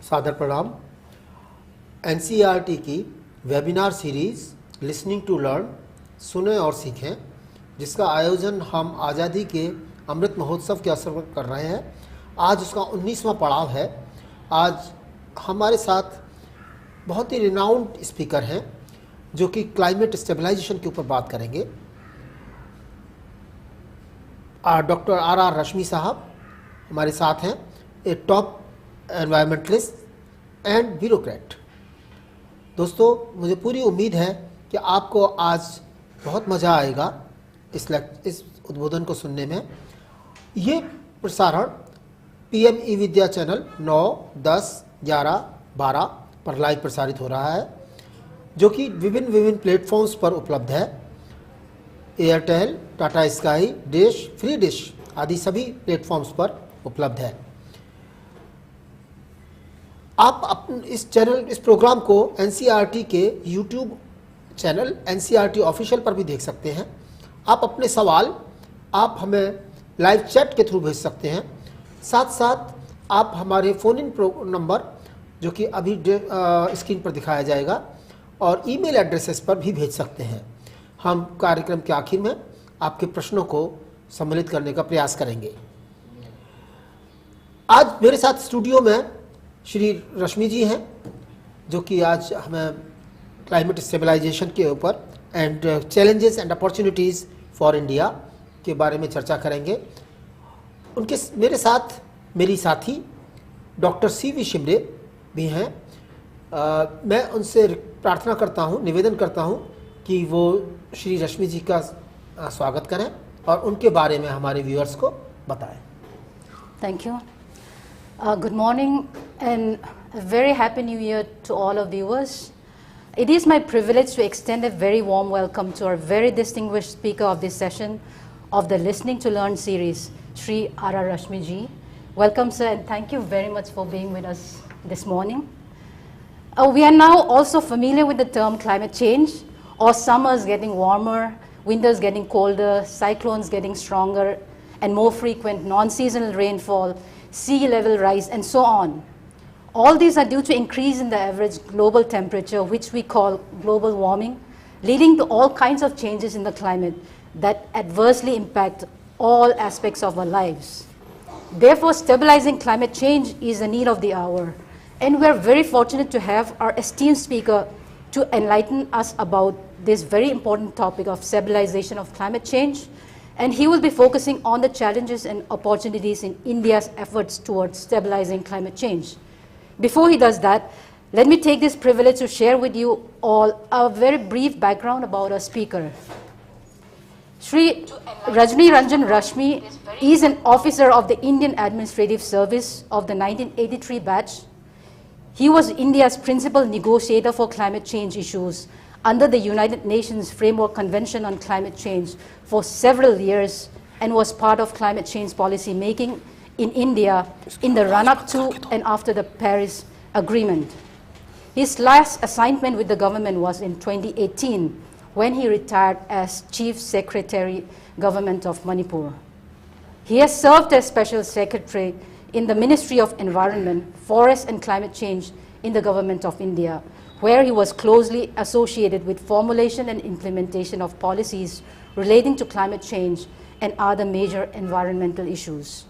सादर प्रणाम। एनसीईआरटी की webinar series listening to learn, सुने और सीखें, जिसका आयोजन हम आज़ादी के अमृत महोत्सव के अवसर पर कर रहे हैं। आज उसका 19वां पड़ाव है। आज हमारे साथ बहुत ही रिनाउंड स्पीकर हैं जो कि क्लाइमेट स्टेबलाइजेशन के ऊपर बात करेंगे। डॉक्टर आर रश्मि साहब हमारे साथ हैं, ए टॉप एनवायरमेंटलिस्ट एंड ब्यूरोक्रेट। दोस्तों, मुझे पूरी उम्मीद है कि आपको आज बहुत मज़ा आएगा इस उद्बोधन को सुनने में। ये प्रसारण पीएम ई विद्या चैनल 9, 10, 11, 12 पर लाइव प्रसारित हो रहा है, जो कि विभिन्न प्लेटफॉर्म्स पर उपलब्ध है। Airtel, Tata sky, dish, free dish आदि सभी प्लेटफॉर्म्स पर उपलब्ध है। आप इस प्रोग्राम को एनसीईआरटी के यूट्यूब चैनल एनसीईआरटी ऑफिशियल पर भी देख सकते हैं। आप अपने सवाल आप हमें लाइव चैट के थ्रू भेज सकते हैं। साथ साथ आप हमारे फ़ोन इन नंबर, जो कि अभी स्क्रीन पर दिखाया जाएगा, और ईमेल एड्रेसेस पर भी भेज सकते हैं। हम कार्यक्रम के आखिर में आपके प्रश्नों को सम्मिलित करने का प्रयास करेंगे। आज मेरे साथ स्टूडियो में श्री रश्मि जी हैं, जो कि आज हमें क्लाइमेट स्टेबलाइजेशन के ऊपर and challenges and opportunities for India के बारे में चर्चा करेंगे। उनके मेरे साथ मेरी साथी डॉक्टर सीवी शिमरे भी हैं। मैं उनसे प्रार्थना करता हूं, निवेदन करता हूं कि वो श्री रश्मि जी का स्वागत करें और उनके बारे में हमारे व्यूअर्स को बताएं। Thank you. Good morning and a very happy new year to all our viewers. It is my privilege to extend a very warm welcome to our very distinguished speaker of this session of the Listening to Learn series, Shri Rashmi ji. Welcome, sir, and thank you very much for being with us this morning. We are now also familiar with the term climate change, or summers getting warmer, winters getting colder, cyclones getting stronger and more frequent, non-seasonal rainfall, sea level rise, and so on. All these are due to increase in the average global temperature, which we call global warming, leading to all kinds of changes in the climate that adversely impact all aspects of our lives. Therefore, stabilizing climate change is a need of the hour. And we're very fortunate to have our esteemed speaker to enlighten us about this very important topic of stabilization of climate change. And he will be focusing on the challenges and opportunities in India's efforts towards stabilizing climate change. Before he does that, let me take this privilege to share with you all a very brief background about our speaker. Shri Rajani Ranjan Rashmi is an officer of the Indian Administrative Service of the 1983 batch. He was India's principal negotiator for climate change issues under the United Nations Framework Convention on Climate Change for several years, and was part of climate change policy making in India in the run-up to and after the Paris Agreement. His last assignment with the government was in 2018, when he retired as Chief Secretary, Government of Manipur. He has served as Special Secretary in the Ministry of Environment, Forest and Climate Change in the Government of India, where he was closely associated with formulation and implementation of policies relating to climate change and other major environmental issues.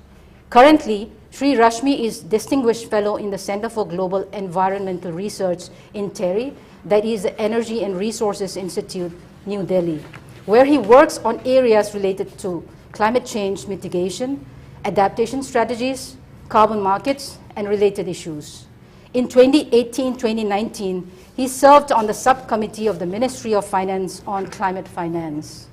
Currently, Shri Rashmi is Distinguished Fellow in the Center for Global Environmental Research in TERI, that is the Energy and Resources Institute, New Delhi, where he works on areas related to climate change mitigation, adaptation strategies, carbon markets, and related issues. In 2018-2019, he served on the subcommittee of the Ministry of Finance on climate finance.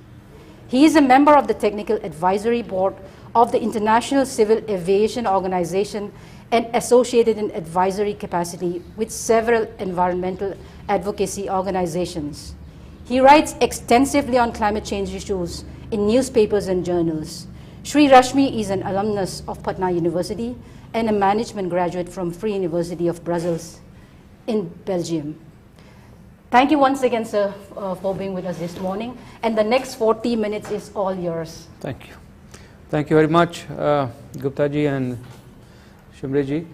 He is a member of the Technical Advisory Board of the International Civil Aviation Organization and associated in advisory capacity with several environmental advocacy organizations. He writes extensively on climate change issues in newspapers and journals. Shri Rashmi is an alumnus of Patna University and a management graduate from Free University of Brussels in Belgium. Thank you once again, sir, for being with us this morning. And the next 40 minutes is all yours. Thank you. Thank you very much, Gupta ji and Shimre ji.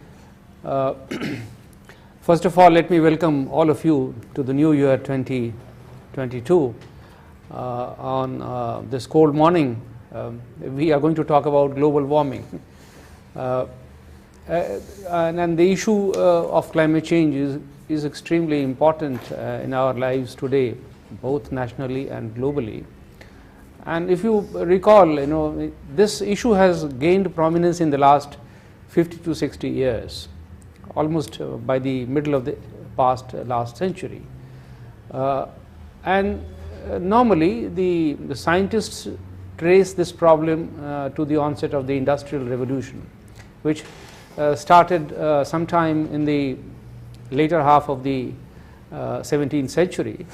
First of all, let me welcome all of you to the new year 2022. On this cold morning, we are going to talk about global warming. And the issue of climate change is extremely important in our lives today, both nationally and globally. And if you recall, this issue has gained prominence in the last 50 to 60 years, almost by the middle of the last century. Normally, the scientists trace this problem to the onset of the Industrial Revolution, which started sometime in the later half of the 17th century.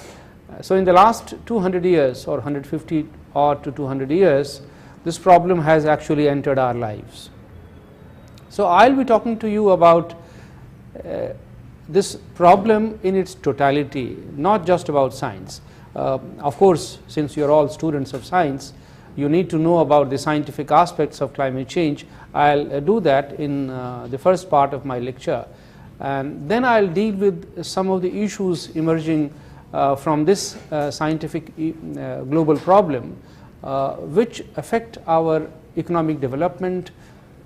So in the last 200 years or 150 or to 200 years, this problem has actually entered our lives. So I'll be talking to you about this problem in its totality, not just about science. Of course, since you're all students of science, you need to know about the scientific aspects of climate change. I'll do that in the first part of my lecture, and then I'll deal with some of the issues emerging from this scientific global problem, which affect our economic development,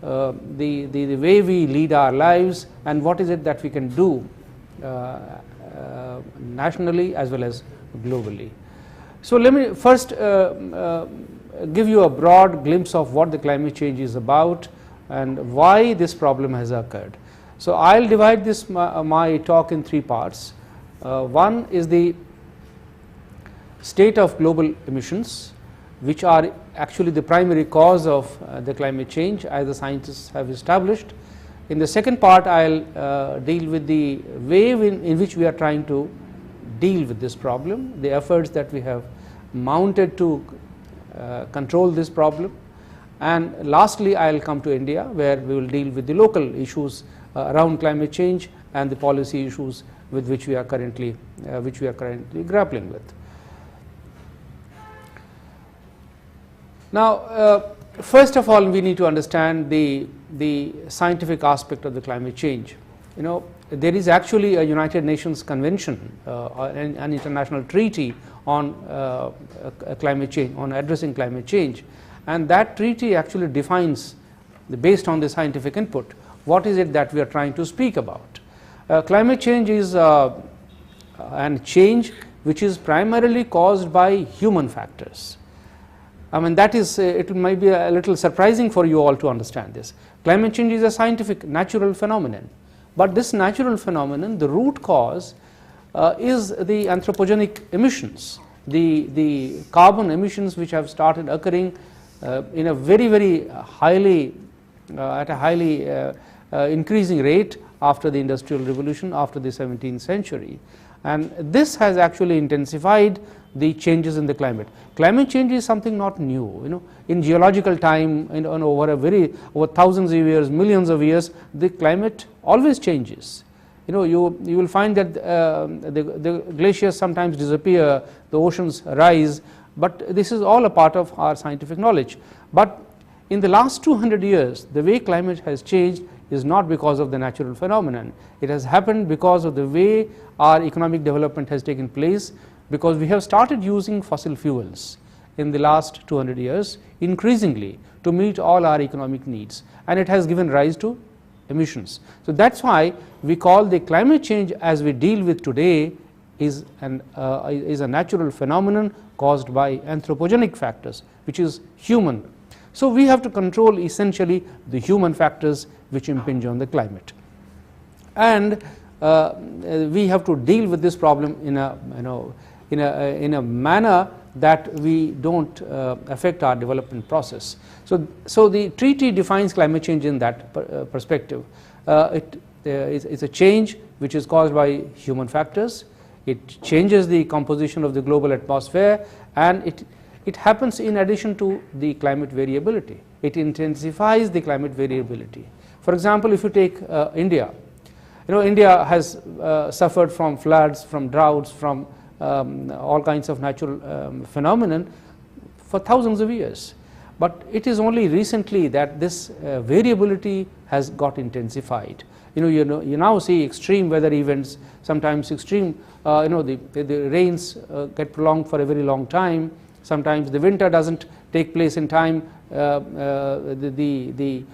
the way we lead our lives, and what is it that we can do nationally as well as globally. So let me first give you a broad glimpse of what the climate change is about and why this problem has occurred. So I'll divide this my talk in three parts. One is the state of global emissions, which are actually the primary cause of the climate change, as the scientists have established. In the second part, I'll deal with the way in which we are trying to deal with this problem, the efforts that we have mounted to control this problem. And lastly, I'll come to India, where we will deal with the local issues around climate change and the policy issues with which we are currently grappling with. Now, first of all, we need to understand the scientific aspect of the climate change. There is actually a United Nations Convention, an international treaty on climate change, on addressing climate change, and that treaty actually defines, based on the scientific input, what is it that we are trying to speak about. Climate change is a change which is primarily caused by human factors. I mean, that is, it might be a little surprising for you all to understand this. Climate change is a scientific, natural phenomenon. But this natural phenomenon, the root cause is the anthropogenic emissions, the carbon emissions which have started occurring in a very highly, at a highly increasing rate after the Industrial Revolution, after the 17th century. And this has actually intensified the changes in the climate. Climate change is something not new. In geological time, over thousands of years, millions of years, the climate always changes. You will find that the glaciers sometimes disappear, the oceans rise, but this is all a part of our scientific knowledge. But in the last 200 years, the way climate has changed is not because of the natural phenomenon. It has happened because of the way our economic development has taken place, because we have started using fossil fuels in the last 200 years increasingly to meet all our economic needs, and it has given rise to emissions. So that's why we call the climate change as we deal with today is a natural phenomenon caused by anthropogenic factors, which is human. So we have to control essentially the human factors which impinge on the climate, and we have to deal with this problem in a manner that we don't affect our development process. So the treaty defines climate change in that perspective. It's a change which is caused by human factors. It changes the composition of the global atmosphere, and it happens in addition to the climate variability. It intensifies the climate variability. For example, if you take India, India has suffered from floods, from droughts, from all kinds of natural phenomenon for thousands of years. but it is only recently that this variability has got intensified. You now see extreme weather events, sometimes extreme, the rains get prolonged for a very long time, sometimes the winter doesn't take place in time, the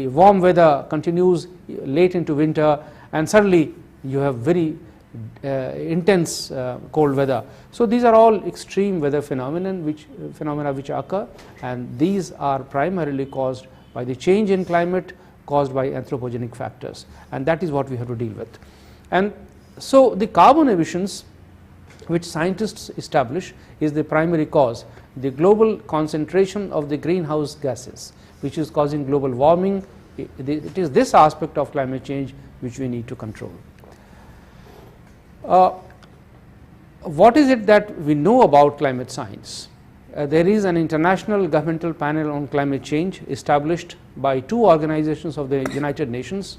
warm weather continues late into winter, and suddenly you have very intense cold weather. So these are all extreme weather phenomena which occur, and these are primarily caused by the change in climate caused by anthropogenic factors, and that is what we have to deal with. And so the carbon emissions which scientists establish is the primary cause, the global concentration of the greenhouse gases which is causing global warming. It is this aspect of climate change which we need to control. What is it that we know about climate science? There is an international governmental panel on climate change established by two organizations of the United Nations.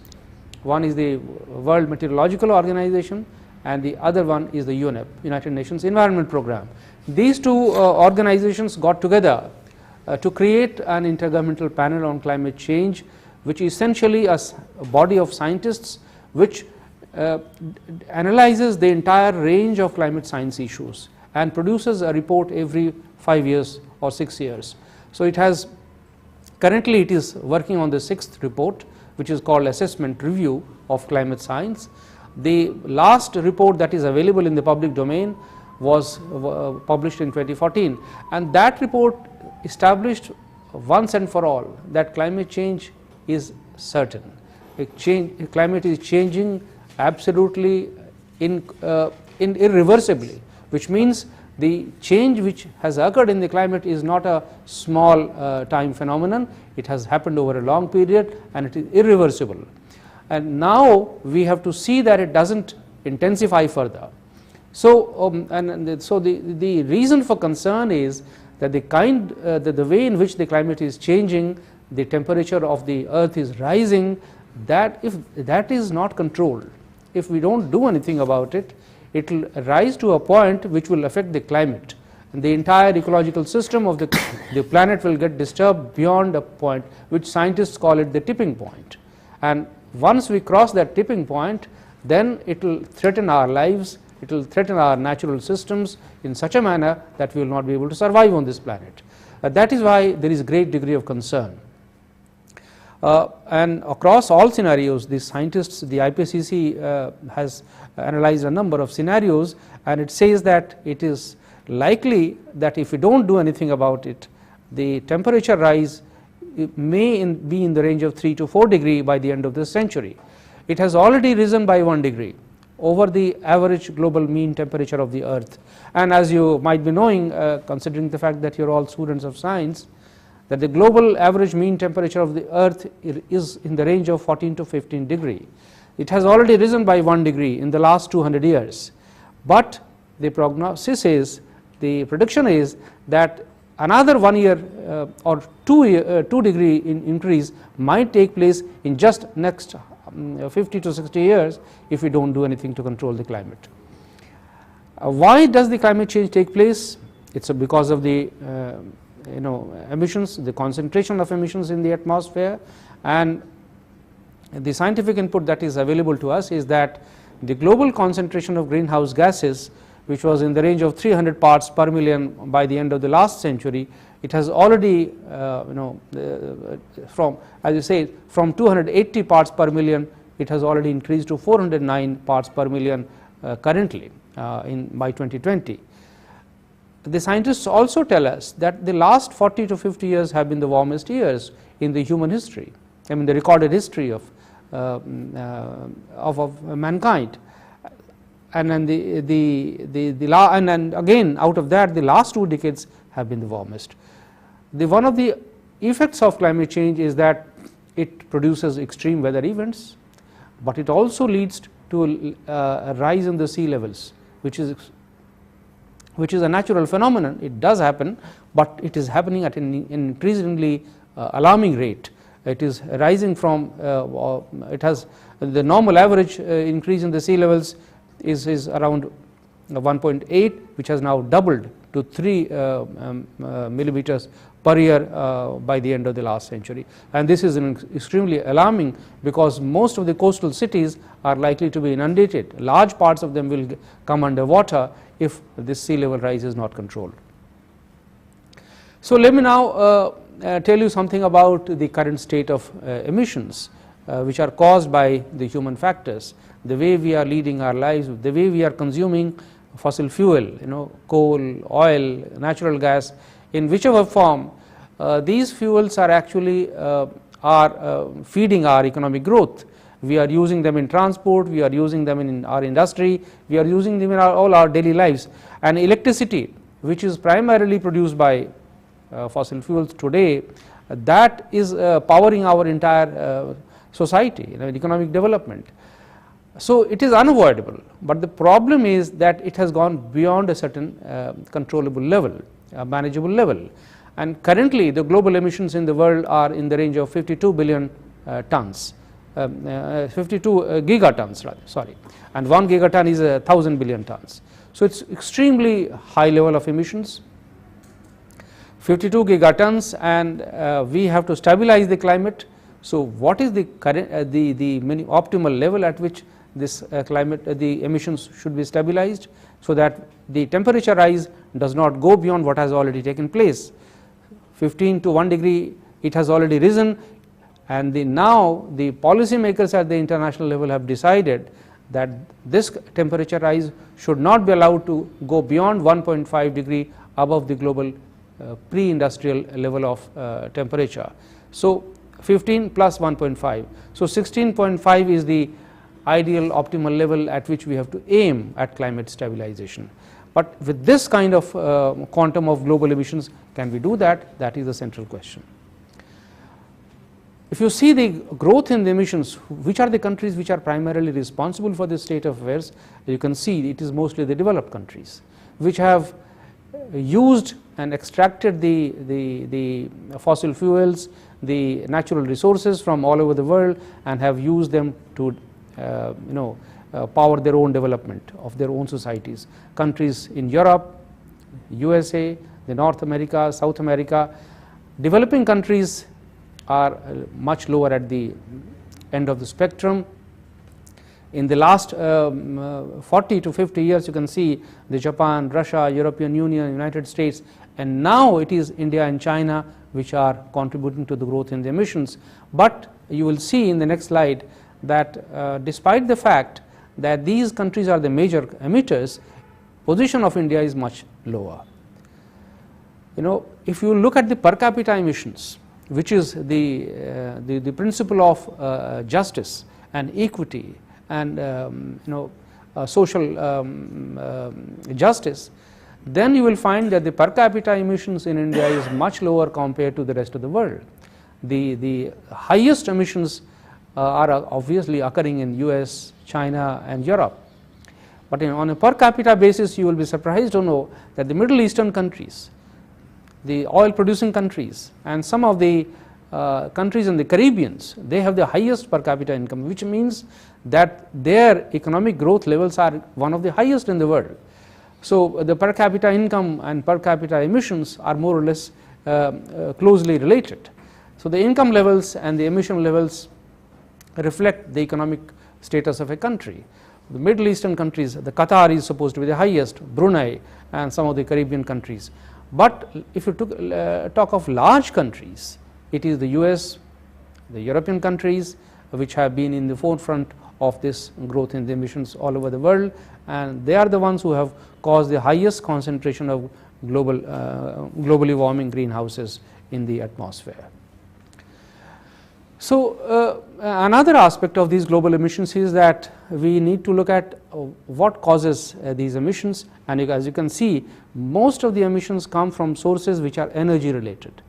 One is the World Meteorological Organization and the other one is the UNEP, United Nations Environment Programme. These two organizations got together to create an intergovernmental panel on climate change, which is essentially a body of scientists which analyzes the entire range of climate science issues and produces a report every 5 years or 6 years. So it has, currently it is working on the 6th report, which is called Assessment Review of Climate Science. The last report that is available in the public domain was published in 2014, and that report established once and for all that climate change is certain. Climate is changing absolutely irreversibly, which means the change which has occurred in the climate is not a small time phenomenon. It has happened over a long period and it is irreversible, and now we have to see that it doesn't intensify further. So the reason for concern is that the way in which the climate is changing, the temperature of the earth is rising, that if that is not controlled, if we don't do anything about it, it will rise to a point which will affect the climate, and the entire ecological system of the planet will get disturbed beyond a point which scientists call it the tipping point. And once we cross that tipping point, then it will threaten our lives, it will threaten our natural systems in such a manner that we will not be able to survive on this planet. That is why there is a great degree of concern. And across all scenarios, the scientists, the IPCC has analyzed a number of scenarios, and it says that it is likely that if we don't do anything about it, the temperature rise may be in the range of 3 to 4 degrees by the end of this century. It has already risen by 1 degree over the average global mean temperature of the earth. And as you might be knowing, considering the fact that you are all students of science, that the global average mean temperature of the earth is in the range of 14 to 15 degrees. It has already risen by 1 degree in the last 200 years. But the prognosis is, the prediction is that another 1 year or 2 degree increase might take place in just next 50 to 60 years if we don't do anything to control the climate. Why does the climate change take place? It's because of the emissions, the concentration of emissions in the atmosphere, and the scientific input that is available to us is that the global concentration of greenhouse gases, which was in the range of 300 parts per million by the end of the last century, it has already from, as you say, from 280 parts per million, it has already increased to 409 parts per million currently by 2020. The scientists also tell us that the last 40 to 50 years have been the warmest years in the human history, I mean the recorded history of mankind. And then and again out of that, the last 2 decades have been the warmest. One of the effects of climate change is that it produces extreme weather events, but it also leads to a rise in the sea levels, which is a natural phenomenon. It does happen, but it is happening at an increasingly alarming rate. It is rising from, it has the normal average increase in the sea levels is around 1.8, which has now doubled to 3 millimeters per year by the end of the last century. And this is extremely alarming, because most of the coastal cities are likely to be inundated. Large parts of them will come under water if this sea level rise is not controlled. So let me now tell you something about the current state of emissions which are caused by the human factors, the way we are leading our lives, the way we are consuming fossil fuel, coal, oil, natural gas, in whichever form. These fuels are actually feeding our economic growth. We are using them in transport, we are using them in our industry, we are using them in all our daily lives. And electricity, which is primarily produced by fossil fuels today, that is powering our entire society, economic development. So it is unavoidable, but the problem is that it has gone beyond a certain controllable level, manageable level. And currently the global emissions in the world are in the range of 52 billion tons, 52 gigatons rather, sorry, and 1 gigaton is 1,000 billion tons. So it's extremely high level of emissions, 52 gigatons, and we have to stabilize the climate. So what is the current, the optimal level at which this the emissions should be stabilized, so that the temperature rise does not go beyond what has already taken place. 15 to 1 degree, it has already risen, and now the policy makers at the international level have decided that this temperature rise should not be allowed to go beyond 1.5 degree above the global pre-industrial level of temperature. So 15 plus 1.5, so 16.5 is the ideal optimal level at which we have to aim at climate stabilization. But with this kind of quantum of global emissions, can we do that? That is the central question. If you see the growth in the emissions, which are the countries which are primarily responsible for this state of affairs, you can see it is mostly the developed countries, which have used and extracted the fossil fuels, the natural resources from all over the world, and have used them to power their own development of their own societies. Countries in Europe, USA, the North America, South America. Developing countries are much lower at the end of the spectrum. In the last 40 to 50 years, you can see the Japan, Russia, European Union, United States, and now it is India and China which are contributing to the growth in the emissions. But you will see in the next slide that despite the fact that these countries are the major emitters, position of India is much lower. If you look at the per capita emissions, which is the principle of justice and equity and social justice, then you will find that the per capita emissions in India is much lower compared to the rest of the world. The highest emissions are obviously occurring in US, China and Europe. But on a per capita basis, you will be surprised to know that the Middle Eastern countries, the oil producing countries, and some of the countries in the Caribbeans, they have the highest per capita income, which means that their economic growth levels are one of the highest in the world. So the per capita income and per capita emissions are more or less closely related. So the income levels and the emission levels reflect the economic status of a country. The Middle Eastern countries, the Qatar is supposed to be the highest, Brunei and some of the Caribbean countries. But if you talk of large countries, it is the US, the European countries which have been in the forefront of this growth in the emissions all over the world, and they are the ones who have caused the highest concentration of globally warming greenhouses in the atmosphere. So another aspect of these global emissions is that we need to look at what causes these emissions, and as you can see, most of the emissions come from sources which are energy related.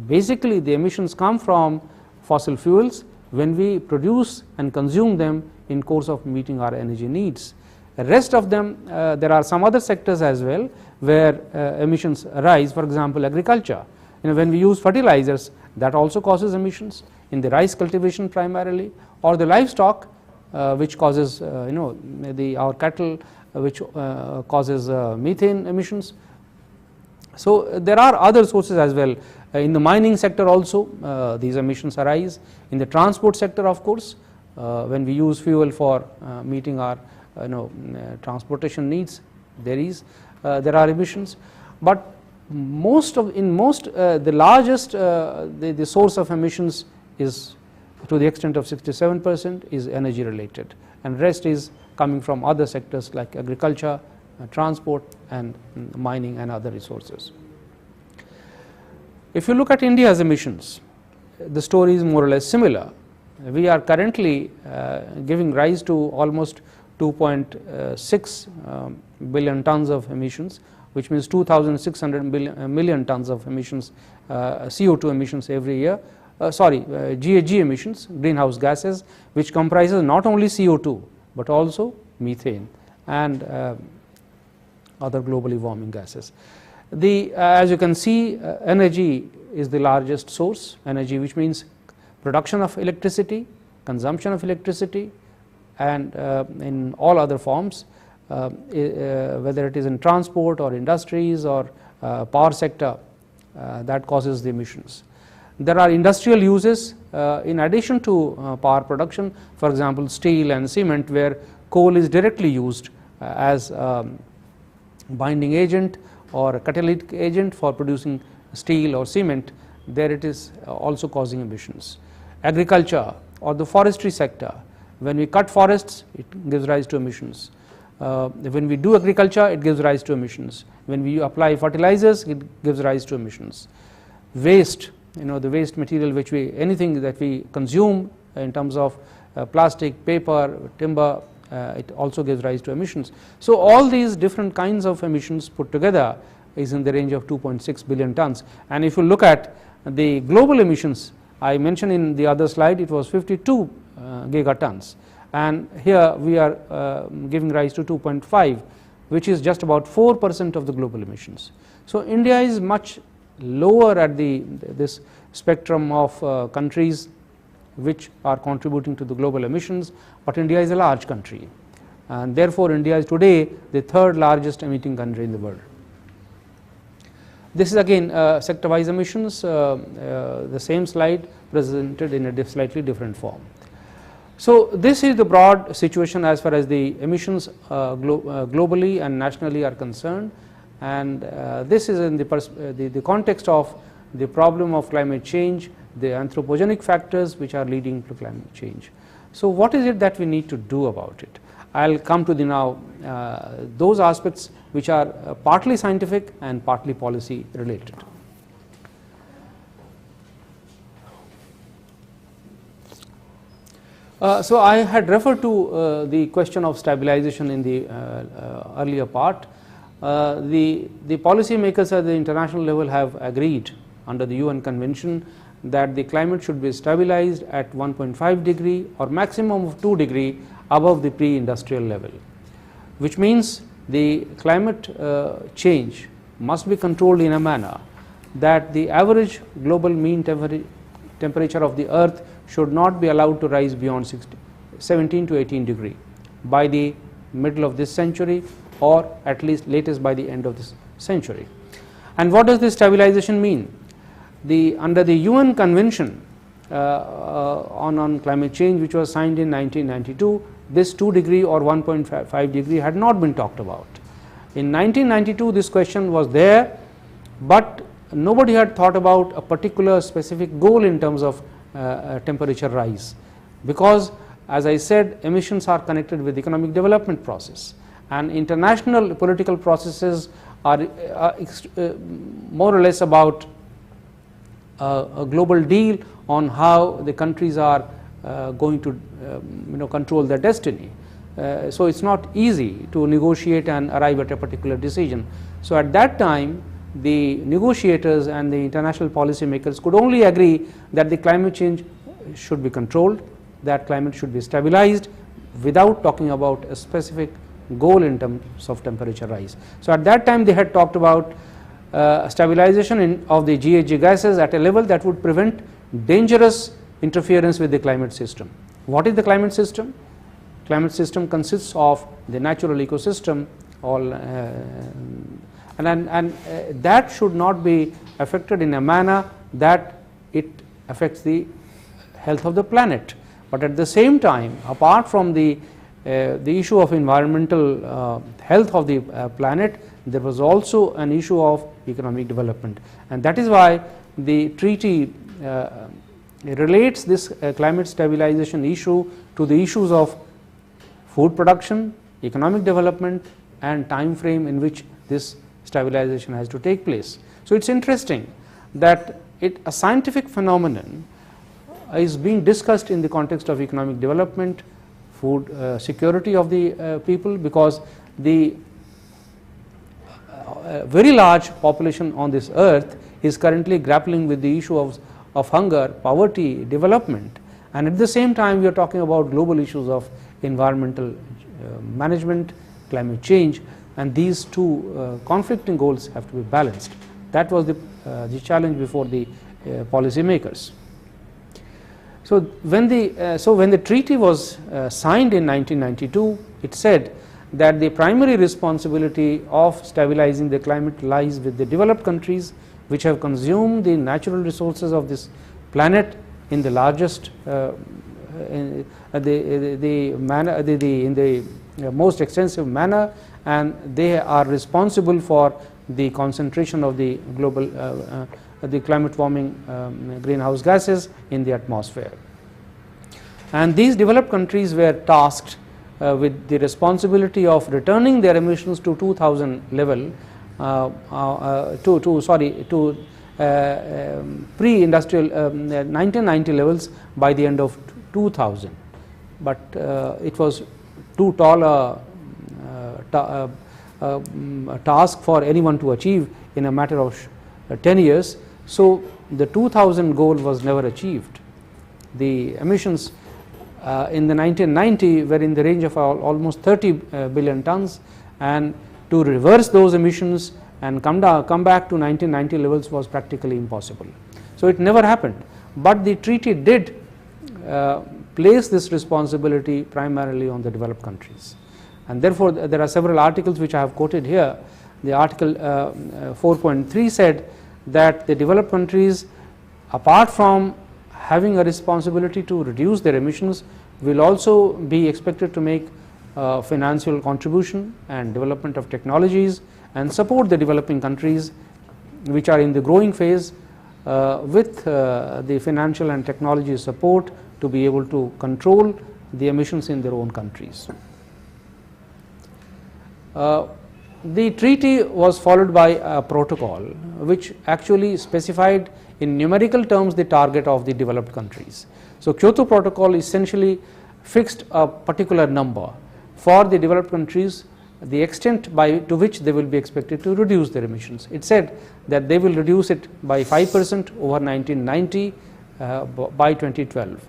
Basically the emissions come from fossil fuels when we produce and consume them in course of meeting our energy needs. The rest of them, there are some other sectors as well where emissions arise. For example, agriculture. When we use fertilizers, that also causes emissions in the rice cultivation primarily, or the livestock which causes our cattle which causes methane emissions. So there are other sources as well. In the mining sector also these emissions arise. In the transport sector, of course, when we use fuel for meeting our transportation needs, there are emissions. But the largest the source of emissions is, to the extent of 67%, is energy related, and rest is coming from other sectors like agriculture, transport, and mining and other resources. If you look at India's emissions, the story is more or less similar. We are currently giving rise to almost 2.6 billion tons of emissions, which means 2,600 million tons of emissions, CO2 emissions every year, GHG emissions, greenhouse gases, which comprises not only CO2 but also methane and other globally warming gases. As you can see, energy is the largest source, energy which means production of electricity, consumption of electricity, and in all other forms, whether it is in transport or industries or power sector, that causes the emissions. There are industrial uses in addition to power production, for example steel and cement, where coal is directly used as binding agent or a catalytic agent for producing steel or cement. There it is also causing emissions. Agriculture or the forestry sector, when we cut forests, it gives rise to emissions. When we do agriculture, it gives rise to emissions. When we apply fertilizers, it gives rise to emissions. Waste, the waste material anything that we consume in terms of plastic, paper, timber, it also gives rise to emissions. So all these different kinds of emissions put together is in the range of 2.6 billion tons. And if you look at the global emissions, I mentioned in the other slide it was 52 gigatons, and here we are giving rise to 2.5, which is just about 4% of the global emissions. So India is much lower at this spectrum of countries which are contributing to the global emissions, but India is a large country, and therefore India is today the third largest emitting country in the world. This is again sector-wise emissions, the same slide presented in a slightly different form. So this is the broad situation as far as the emissions globally and nationally are concerned, and this is in the context of the problem of climate change, the anthropogenic factors which are leading to climate change. So what is it that we need to do about it? I'll come to now those aspects which are partly scientific and partly policy related. So I had referred to the question of stabilization in the earlier part. The policy makers at the international level have agreed under the UN Convention that the climate should be stabilized at 1.5 degree or maximum of 2 degree above the pre-industrial level, which means the climate change must be controlled in a manner that the average global mean temperature of the earth should not be allowed to rise beyond 17 to 18 degree by the middle of this century, or at least latest by the end of this century. And what does this stabilization mean? Under the UN Convention on climate change, which was signed in 1992, this 2 degree or 1.5 degree had not been talked about. In 1992 this question was there, but nobody had thought about a particular specific goal in terms of temperature rise, because as I said, emissions are connected with economic development process, and international political processes are more or less about a global deal on how the countries are going to control their destiny. So it's not easy to negotiate and arrive at a particular decision. So at that time the negotiators and the international policy makers could only agree that the climate change should be controlled, that climate should be stabilized, without talking about a specific goal in terms of temperature rise. So at that time they had talked about stabilization of the GHG gases at a level that would prevent dangerous interference with the climate system. What is the climate system? Climate system consists of the natural ecosystem, all and that should not be affected in a manner that it affects the health of the planet. But at the same time, apart from the issue of environmental health of the planet, there was also an issue of economic development, and that is why the treaty relates this climate stabilization issue to the issues of food production, economic development, and time frame in which this stabilization has to take place. So it's interesting that a scientific phenomenon is being discussed in the context of economic development, food security of the people, because the very large population on this earth is currently grappling with the issue of hunger, poverty, development, and at the same time we are talking about global issues of environmental management, climate change, and these two conflicting goals have to be balanced. That was the challenge before the policy makers. So when the treaty was signed in 1992, it said that the primary responsibility of stabilizing the climate lies with the developed countries, which have consumed the natural resources of this planet in the largest in the most extensive manner, and they are responsible for the concentration of the global the climate warming greenhouse gases in the atmosphere. And these developed countries were tasked with the responsibility of returning their emissions to 2000 level to pre-industrial 1990 levels by the end of 2000, but it was too tall a task for anyone to achieve in a matter of 10 years. So the 2000 goal was never achieved. The emissions in the 1990 were in the range of almost 30 billion tons, and to reverse those emissions and come back to 1990 levels was practically impossible. So it never happened, but the treaty did place this responsibility primarily on the developed countries, and therefore there are several articles which I have quoted here. The article 4.3 said that the developed countries, apart from having a responsibility to reduce their emissions, will also be expected to make financial contribution and development of technologies and support the developing countries which are in the growing phase with the financial and technology support to be able to control the emissions in their own countries. The treaty was followed by a protocol which actually specified in numerical terms the target of the developed countries. So Kyoto Protocol essentially fixed a particular number for the developed countries, the extent to which they will be expected to reduce their emissions. It said that they will reduce it by 5% over 1990 by 2012.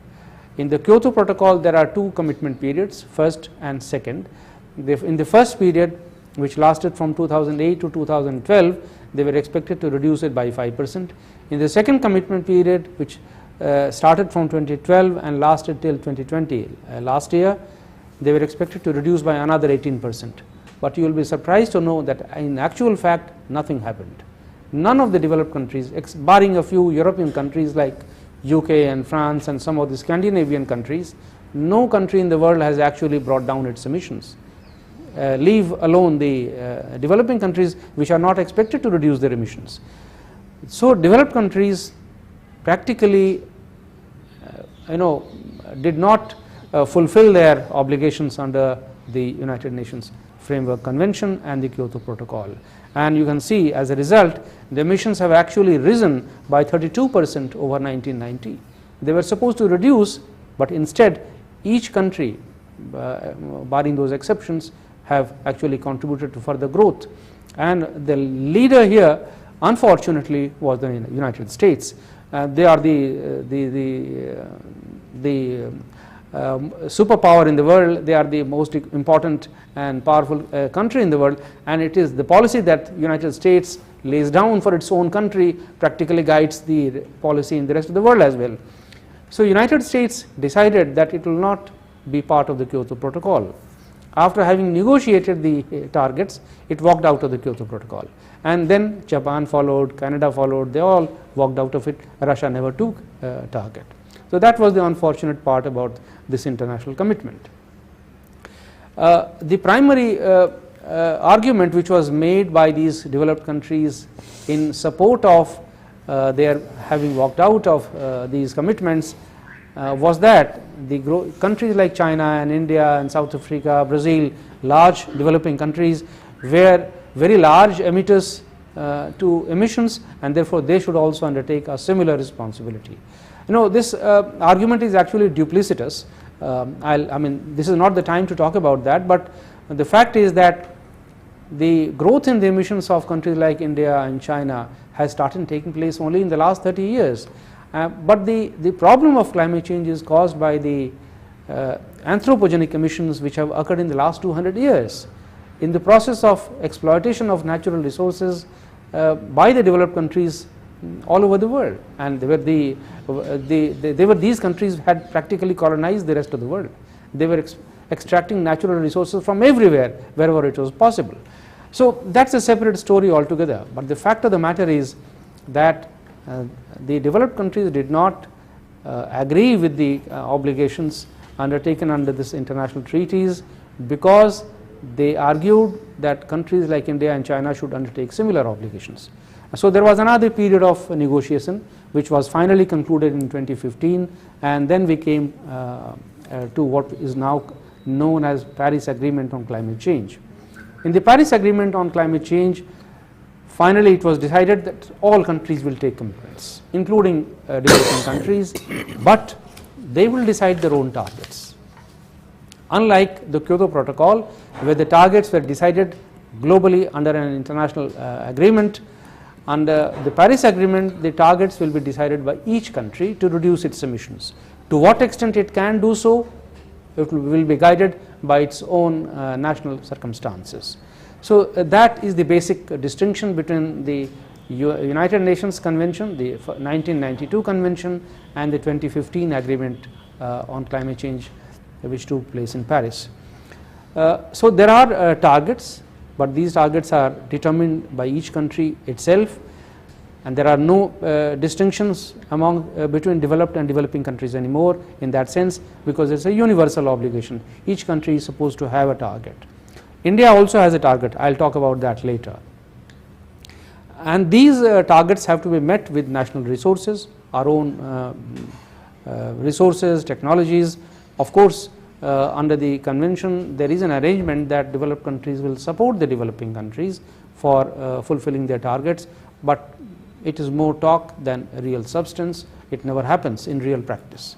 In the Kyoto Protocol there are two commitment periods, first and second. In the first period, which lasted from 2008 to 2012, they were expected to reduce it by 5%. In the second commitment period, which started from 2012 and lasted till 2020 last year, they were expected to reduce by another 18%. But you will be surprised to know that in actual fact nothing happened. None of the developed countries, barring a few European countries like UK and France and some of the Scandinavian countries, no country in the world has actually brought down its emissions. Leave alone the developing countries which are not expected to reduce their emissions. So developed countries practically did not fulfill their obligations under the United Nations Framework Convention and the Kyoto Protocol, and you can see as a result the emissions have actually risen by 32% over 1990. They were supposed to reduce, but instead each country, barring those exceptions, have actually contributed to further growth, and the leader here unfortunately was the United States. They are the superpower in the world. They are the most important and powerful country in the world, and it is the policy that United States lays down for its own country practically guides the policy in the rest of the world as well. So United States decided that it will not be part of the Kyoto Protocol. after having negotiated the targets, it walked out of the Kyoto Protocol, and then Japan followed, Canada followed, they all walked out of it. Russia never took a target. So that was the unfortunate part about this international commitment. The primary argument which was made by these developed countries in support of their having walked out of these commitments was that the countries like China and India and South Africa, Brazil, large developing countries were very large emitters to emissions, and therefore they should also undertake a similar responsibility. You know, this argument is actually duplicitous. I mean, this is not the time to talk about that, but the fact is that the growth in the emissions of countries like India and China has started taking place only in the last 30 years. But the problem of climate change is caused by the anthropogenic emissions which have occurred in the last 200 years. In the process of exploitation of natural resources by the developed countries all over the world, and these countries had practically colonized the rest of the world. They were extracting natural resources from everywhere wherever it was possible. So that's a separate story altogether, but the fact of the matter is that the developed countries did not agree with the obligations undertaken under this international treaties, because they argued that countries like India and China should undertake similar obligations. So there was another period of negotiation which was finally concluded in 2015, and then we came to what is now known as Paris Agreement on Climate Change. In the Paris Agreement on Climate Change, finally it was decided that all countries will take commitments, including developing countries, but they will decide their own targets. Unlike the Kyoto Protocol, where the targets were decided globally under an international agreement, under the Paris Agreement the targets will be decided by each country to reduce its emissions. To what extent it can do so, it will be guided by its own national circumstances. So that is the basic distinction between the United Nations Convention, the 1992 Convention, and the 2015 Agreement on Climate Change which took place in Paris. So there are targets, but these targets are determined by each country itself, and there are no distinctions among between developed and developing countries anymore in that sense, because it's a universal obligation. Each country is supposed to have a target. India also has a target. I'll talk about that later. And these targets have to be met with national resources, our own resources, technologies. Of course, under the convention there is an arrangement that developed countries will support the developing countries for fulfilling their targets, but it is more talk than real substance. It never happens in real practice.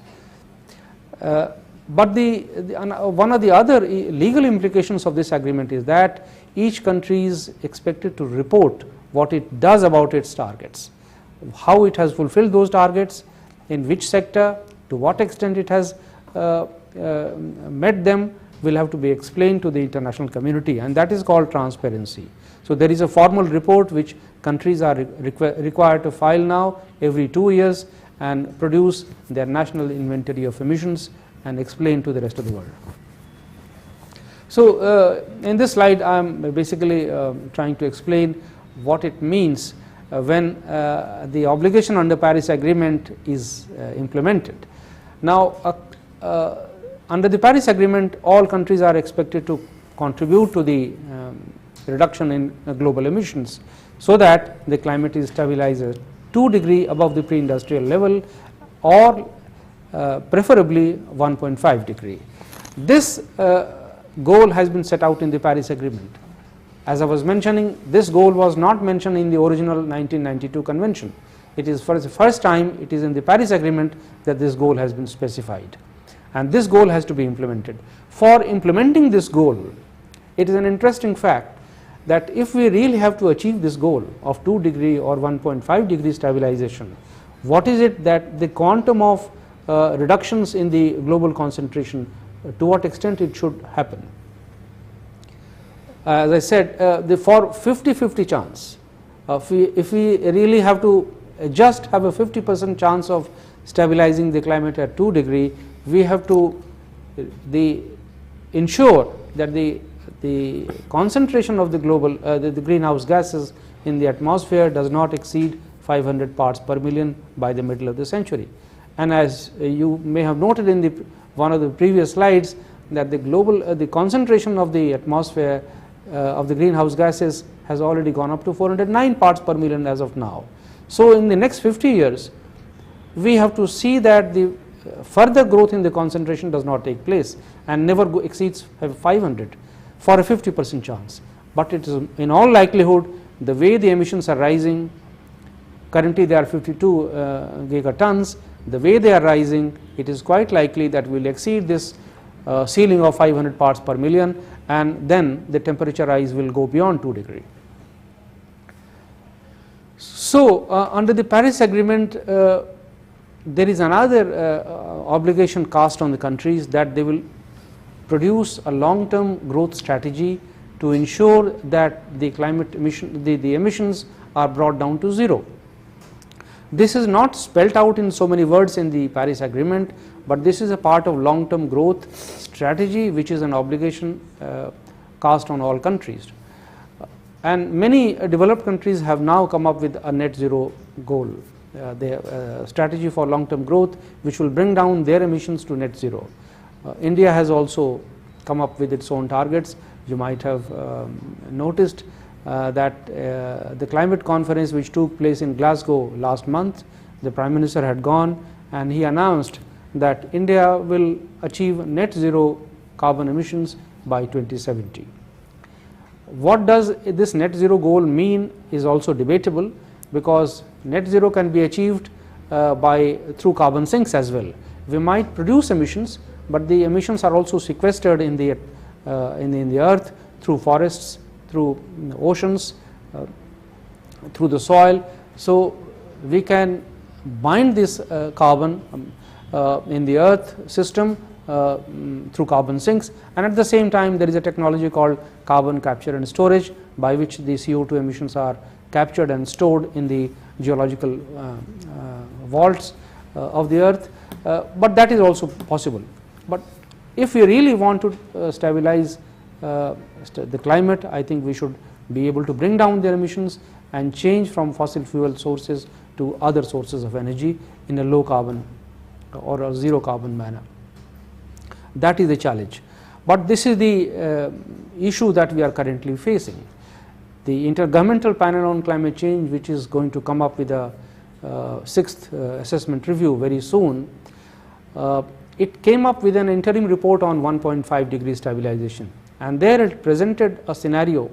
But one of the other legal implications of this agreement is that each country is expected to report what it does about its targets, how it has fulfilled those targets, in which sector, to what extent it has met them, will have to be explained to the international community, and that is called transparency. So there is a formal report which countries are required to file now every 2 years and produce their national inventory of emissions and explain to the rest of the world. So in this slide I am basically trying to explain what it means when the obligation under Paris Agreement is implemented. Now under the Paris Agreement all countries are expected to contribute to the reduction in global emissions, so that the climate is stabilized at 2 degrees above the pre-industrial level, or preferably 1.5 degree. This goal has been set out in the Paris Agreement. As I was mentioning, this goal was not mentioned in the original 1992 convention. It is for the first time it is in the Paris Agreement that this goal has been specified, and this goal has to be implemented. For implementing this goal, it is an interesting fact that if we really have to achieve this goal of 2 degree or 1.5 degree stabilization, what is it that the quantum of reductions in the global concentration, to what extent it should happen? As I said, for 50-50 chance, if we really have to just have a 50% chance of stabilizing the climate at 2 degree, we have to, the ensure that the concentration of the global the greenhouse gases in the atmosphere does not exceed 500 parts per million by the middle of the century. And as you may have noted in the one of the previous slides, that the global the concentration of the atmosphere of the greenhouse gases has already gone up to 409 parts per million as of now. So in the next 50 years, we have to see that the further growth in the concentration does not take place and never exceeds 500 for a 50% chance. But it is in all likelihood, the way the emissions are rising, currently they are 52 gigatons, the way they are rising, it is quite likely that we will exceed this ceiling of 500 parts per million, and then the temperature rise will go beyond 2 degrees. So under the Paris Agreement, there is another obligation cast on the countries that they will produce a long-term growth strategy to ensure that the climate emission, the emissions are brought down to zero. This is not spelt out in so many words in the Paris Agreement, but this is a part of long-term growth strategy, which is an obligation cast on all countries. And many developed countries have now come up with a net zero goal, their strategy for long-term growth, which will bring down their emissions to net zero. India has also come up with its own targets. You might have noticed that the climate conference which took place in Glasgow last month, the Prime Minister had gone and he announced that India will achieve net zero carbon emissions by 2070. What does this net zero goal mean is also debatable, because net zero can be achieved through carbon sinks as well. We might produce emissions, but the emissions are also sequestered in the earth through forests, through oceans, through the soil. So we can bind this carbon in the earth system through carbon sinks, and at the same time there is a technology called carbon capture and storage, by which the CO2 emissions are captured and stored in the geological vaults of the earth, but that is also possible. But if we really want to stabilize the climate, I think we should be able to bring down their emissions and change from fossil fuel sources to other sources of energy in a low carbon or a zero carbon manner. That is the challenge. But this is the issue that we are currently facing. The Intergovernmental Panel on Climate Change, which is going to come up with a sixth assessment review very soon, it came up with an interim report on 1.5 degree stabilization, and there it presented a scenario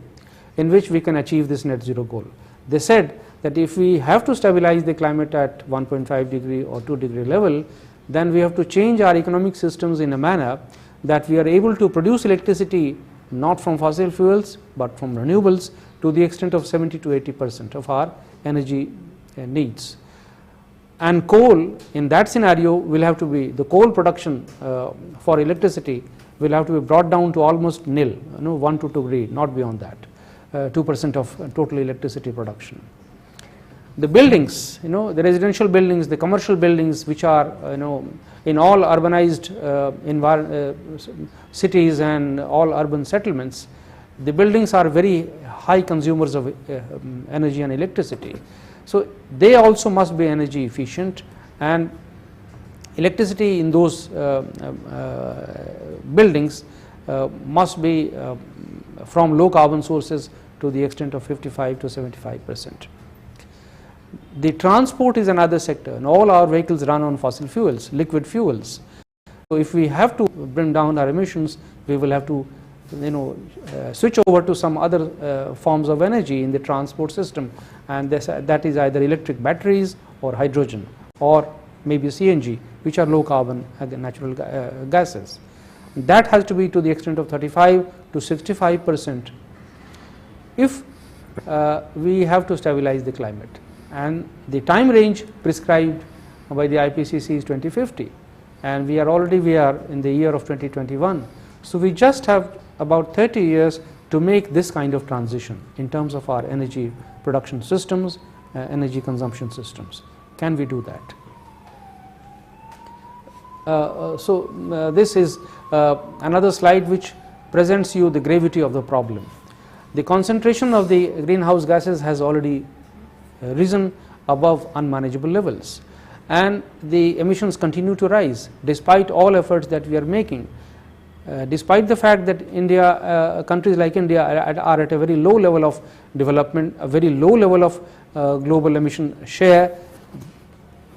in which we can achieve this net zero goal. They said that if we have to stabilize the climate at 1.5 degree or 2 degree level, then we have to change our economic systems in a manner that we are able to produce electricity not from fossil fuels but from renewables to the extent of 70 to 80% of our energy needs. And coal, in that scenario, will have to be, the coal production for electricity will have to be brought down to almost nil, 1 to 2 degree, not beyond that, 2% of total electricity production. The buildings, the residential buildings, the commercial buildings, which are, in all urbanized cities and all urban settlements, the buildings are very high consumers of energy and electricity. So they also must be energy efficient, and electricity in those buildings must be from low carbon sources to the extent of 55 to 75%. The transport is another sector, and all our vehicles run on fossil fuels, liquid fuels. So if we have to bring down our emissions, we will have to switch over to some other forms of energy in the transport system, and that is either electric batteries or hydrogen or maybe CNG, which are low carbon natural gases. That has to be to the extent of 35 to 65% if we have to stabilize the climate. And the time range prescribed by the IPCC is 2050, and we are in the year of 2021. So we just have about 30 years to make this kind of transition in terms of our energy production systems, energy consumption systems. Can we do that? This is another slide which presents you the gravity of the problem. The concentration of the greenhouse gases has already risen above unmanageable levels, and the emissions continue to rise despite all efforts that we are making. Despite the fact that India, countries like India are at a very low level of development, a very low level of global emission share,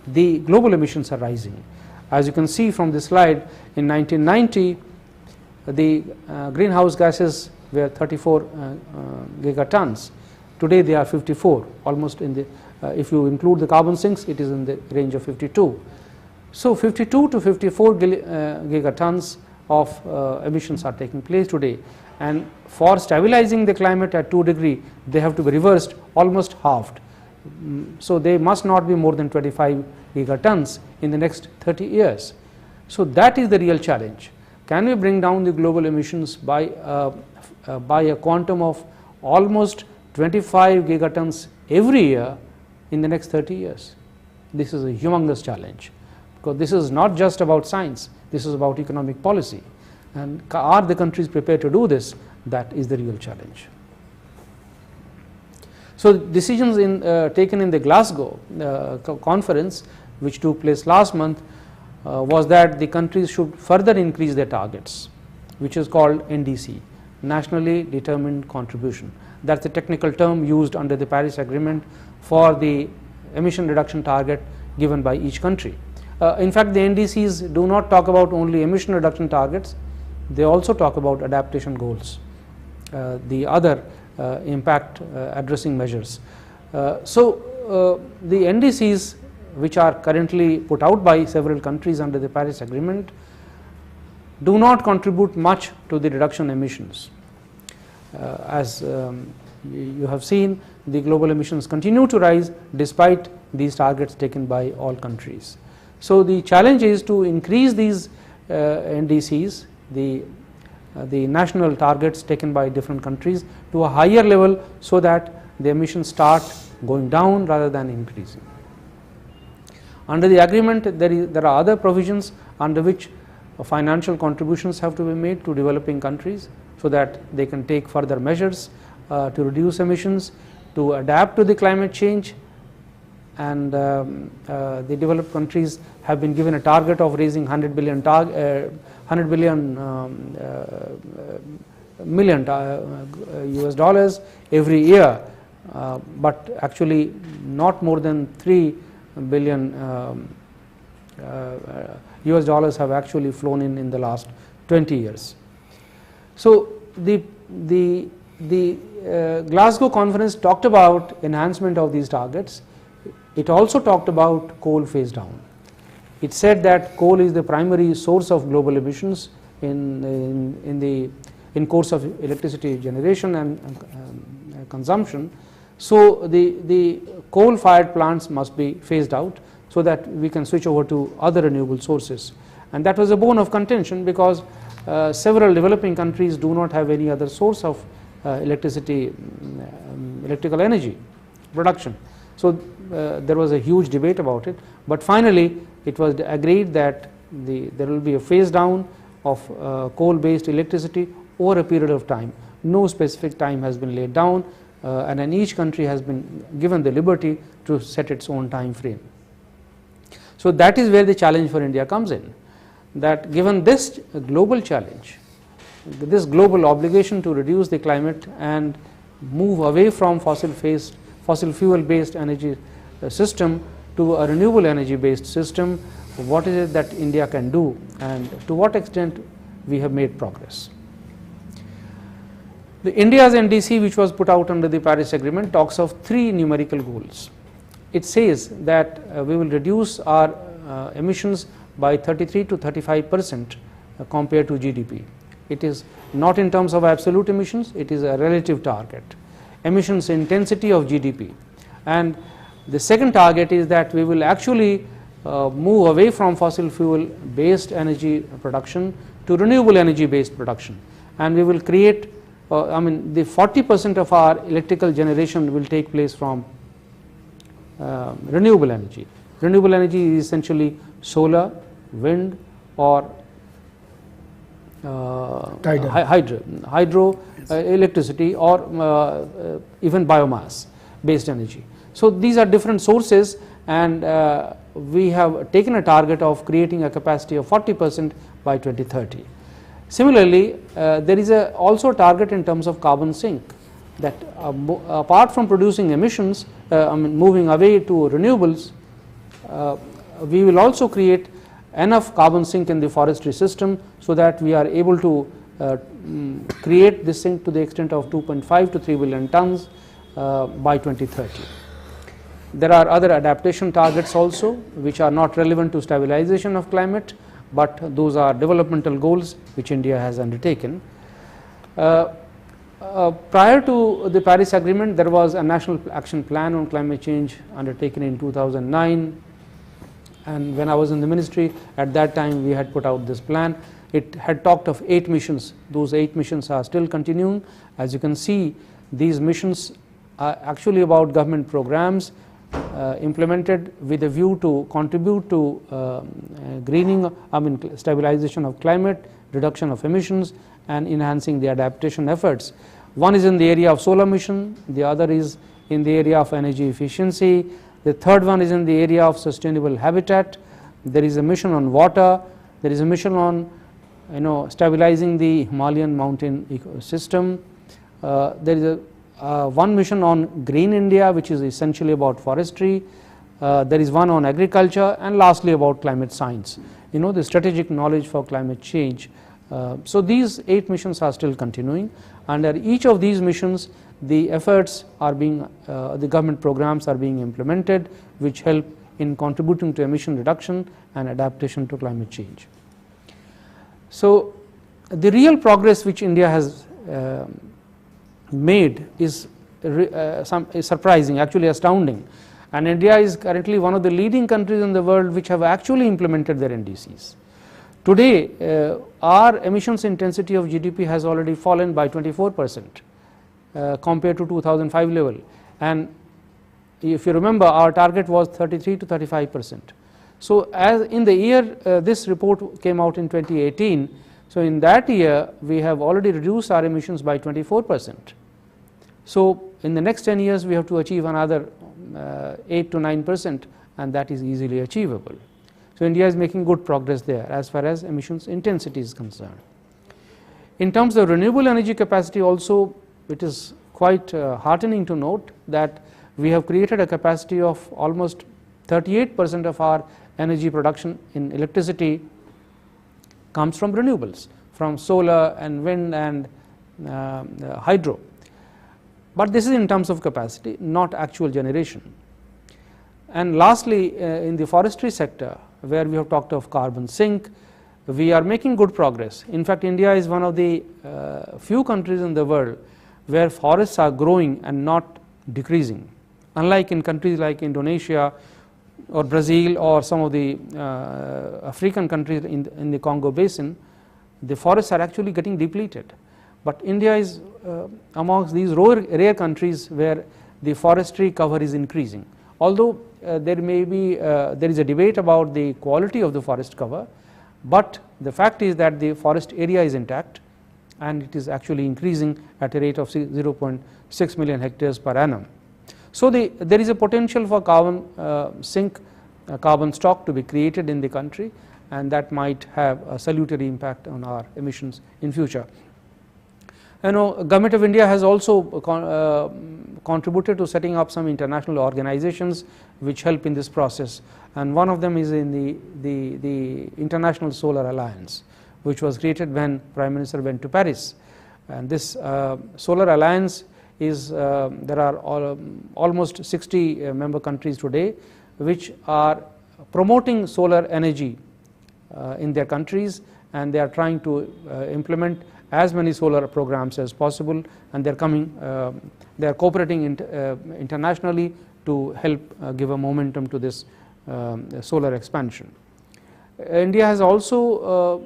the global emissions are rising. As you can see from this slide, in 1990 the greenhouse gases were 34 gigatons. Today they are 54, almost in the, if you include the carbon sinks, it is in the range of 52. So 52 to 54 gigatons of emissions are taking place today, and for stabilizing the climate at 2 degrees, they have to be reversed, almost halved. So they must not be more than 25 gigatons in the next 30 years. So that is the real challenge. Can we bring down the global emissions by a quantum of almost 25 gigatons every year in the next 30 years? This is a humongous challenge, because this is not just about science, this is about economic policy. And are the countries prepared to do this? That is the real challenge. So decisions taken in the Glasgow conference, which took place last month, was that the countries should further increase their targets, which is called NDC, Nationally Determined Contribution. That's the technical term used under the Paris Agreement for the emission reduction target given by each country. In fact, the NDCs do not talk about only emission reduction targets, they also talk about adaptation goals, the other impact addressing measures. The NDCs, which are currently put out by several countries under the Paris Agreement, do not contribute much to the reduction emissions. As you have seen, the global emissions continue to rise despite these targets taken by all countries. So the challenge is to increase these NDCs, the national targets taken by different countries, to a higher level, so that the emissions start going down rather than increasing. Under the agreement, there are other provisions under which financial contributions have to be made to developing countries, so that they can take further measures to reduce emissions, to adapt to the climate change. And the developed countries have been given a target of raising 100 billion US dollars every year, but actually not more than 3 billion US dollars have actually flown in the last 20 years. So the Glasgow conference talked about enhancement of these targets. It also talked about coal phase down. It said that coal is the primary source of global emissions in course of electricity generation and consumption. So the coal-fired plants must be phased out, so that we can switch over to other renewable sources. And that was a bone of contention, because several developing countries do not have any other source of electrical energy production. So there was a huge debate about it, but finally it was agreed that there will be a phase down of coal-based electricity over a period of time. No specific time has been laid down, and then each country has been given the liberty to set its own time frame. So that is where the challenge for India comes in, that given this global challenge, this global obligation to reduce the climate and move away from fossil fuel based energy system to a renewable energy based system, what is it that India can do, and to what extent we have made progress. The India's NDC, which was put out under the Paris Agreement, talks of 3 numerical goals. It says that we will reduce our emissions by 33 to 35% compared to GDP. It is not in terms of absolute emissions, it is a relative target. Emissions intensity of GDP. And the second target is that we will actually move away from fossil fuel based energy production to renewable energy based production, and we will create the 40% of our electrical generation will take place from renewable energy. Renewable energy is essentially solar, wind, or hydro electricity, or even biomass based energy. So these are different sources, and we have taken a target of creating a capacity of 40% by 2030. Similarly, there is also a target in terms of carbon sink, that apart from producing emissions, moving away to renewables, we will also create enough carbon sink in the forestry system so that we are able to create this sink to the extent of 2.5 to 3 billion tons by 2030. There are other adaptation targets also which are not relevant to stabilization of climate, but those are developmental goals which India has undertaken. Prior to the Paris Agreement, there was a National Action Plan on Climate Change undertaken in 2009, and when I was in the ministry at that time we had put out this plan. It had talked of 8 missions. Those 8 missions are still continuing. As you can see, these missions are actually about government programs implemented with a view to contribute to greening, stabilization of climate, reduction of emissions, and enhancing the adaptation efforts. One is in the area of solar mission, the other is in the area of energy efficiency, the third one is in the area of sustainable habitat. There is a mission on water, there is a mission on stabilizing the Himalayan mountain ecosystem. There is one mission on Green India, which is essentially about forestry. There is one on agriculture, and lastly about climate science, the strategic knowledge for climate change. So these 8 missions are still continuing. Under each of these missions, the efforts are being, the government programs are being implemented, which help in contributing to emission reduction and adaptation to climate change. So the real progress which India has made is surprising, actually astounding, and India is currently one of the leading countries in the world which have actually implemented their NDCs. Today, our emissions intensity of GDP has already fallen by 24% compared to 2005 level, and if you remember, our target was 33 to 35%. So as in the year, this report came out in 2018, so in that year we have already reduced our emissions by 24%. So in the next 10 years we have to achieve another 8 to 9%, and that is easily achievable. So India is making good progress there as far as emissions intensity is concerned. In terms of renewable energy capacity also, it is quite heartening to note that we have created a capacity of almost 38% of our energy production in electricity comes from renewables, from solar and wind and hydro. But this is in terms of capacity, not actual generation. And lastly, in the forestry sector, where we have talked of carbon sink, we are making good progress. In fact, India is one of the few countries in the world where forests are growing and not decreasing. Unlike in countries like Indonesia or Brazil or some of the African countries in the Congo basin, the forests are actually getting depleted. But India is amongst these rare countries where the forestry cover is increasing. Although there is a debate about the quality of the forest cover, but the fact is that the forest area is intact and it is actually increasing at a rate of 0.6 million hectares per annum. So there is a potential for carbon sink, carbon stock to be created in the country, and that might have a salutary impact on our emissions in future. Government of India has also contributed to setting up some international organizations which help in this process, and one of them is in the International Solar Alliance, which was created when Prime Minister went to Paris. And this Solar Alliance is, there are almost 60 member countries today which are promoting solar energy in their countries, and they are trying to implement as many solar programs as possible, and they are cooperating internationally to help give a momentum to this solar expansion. India has also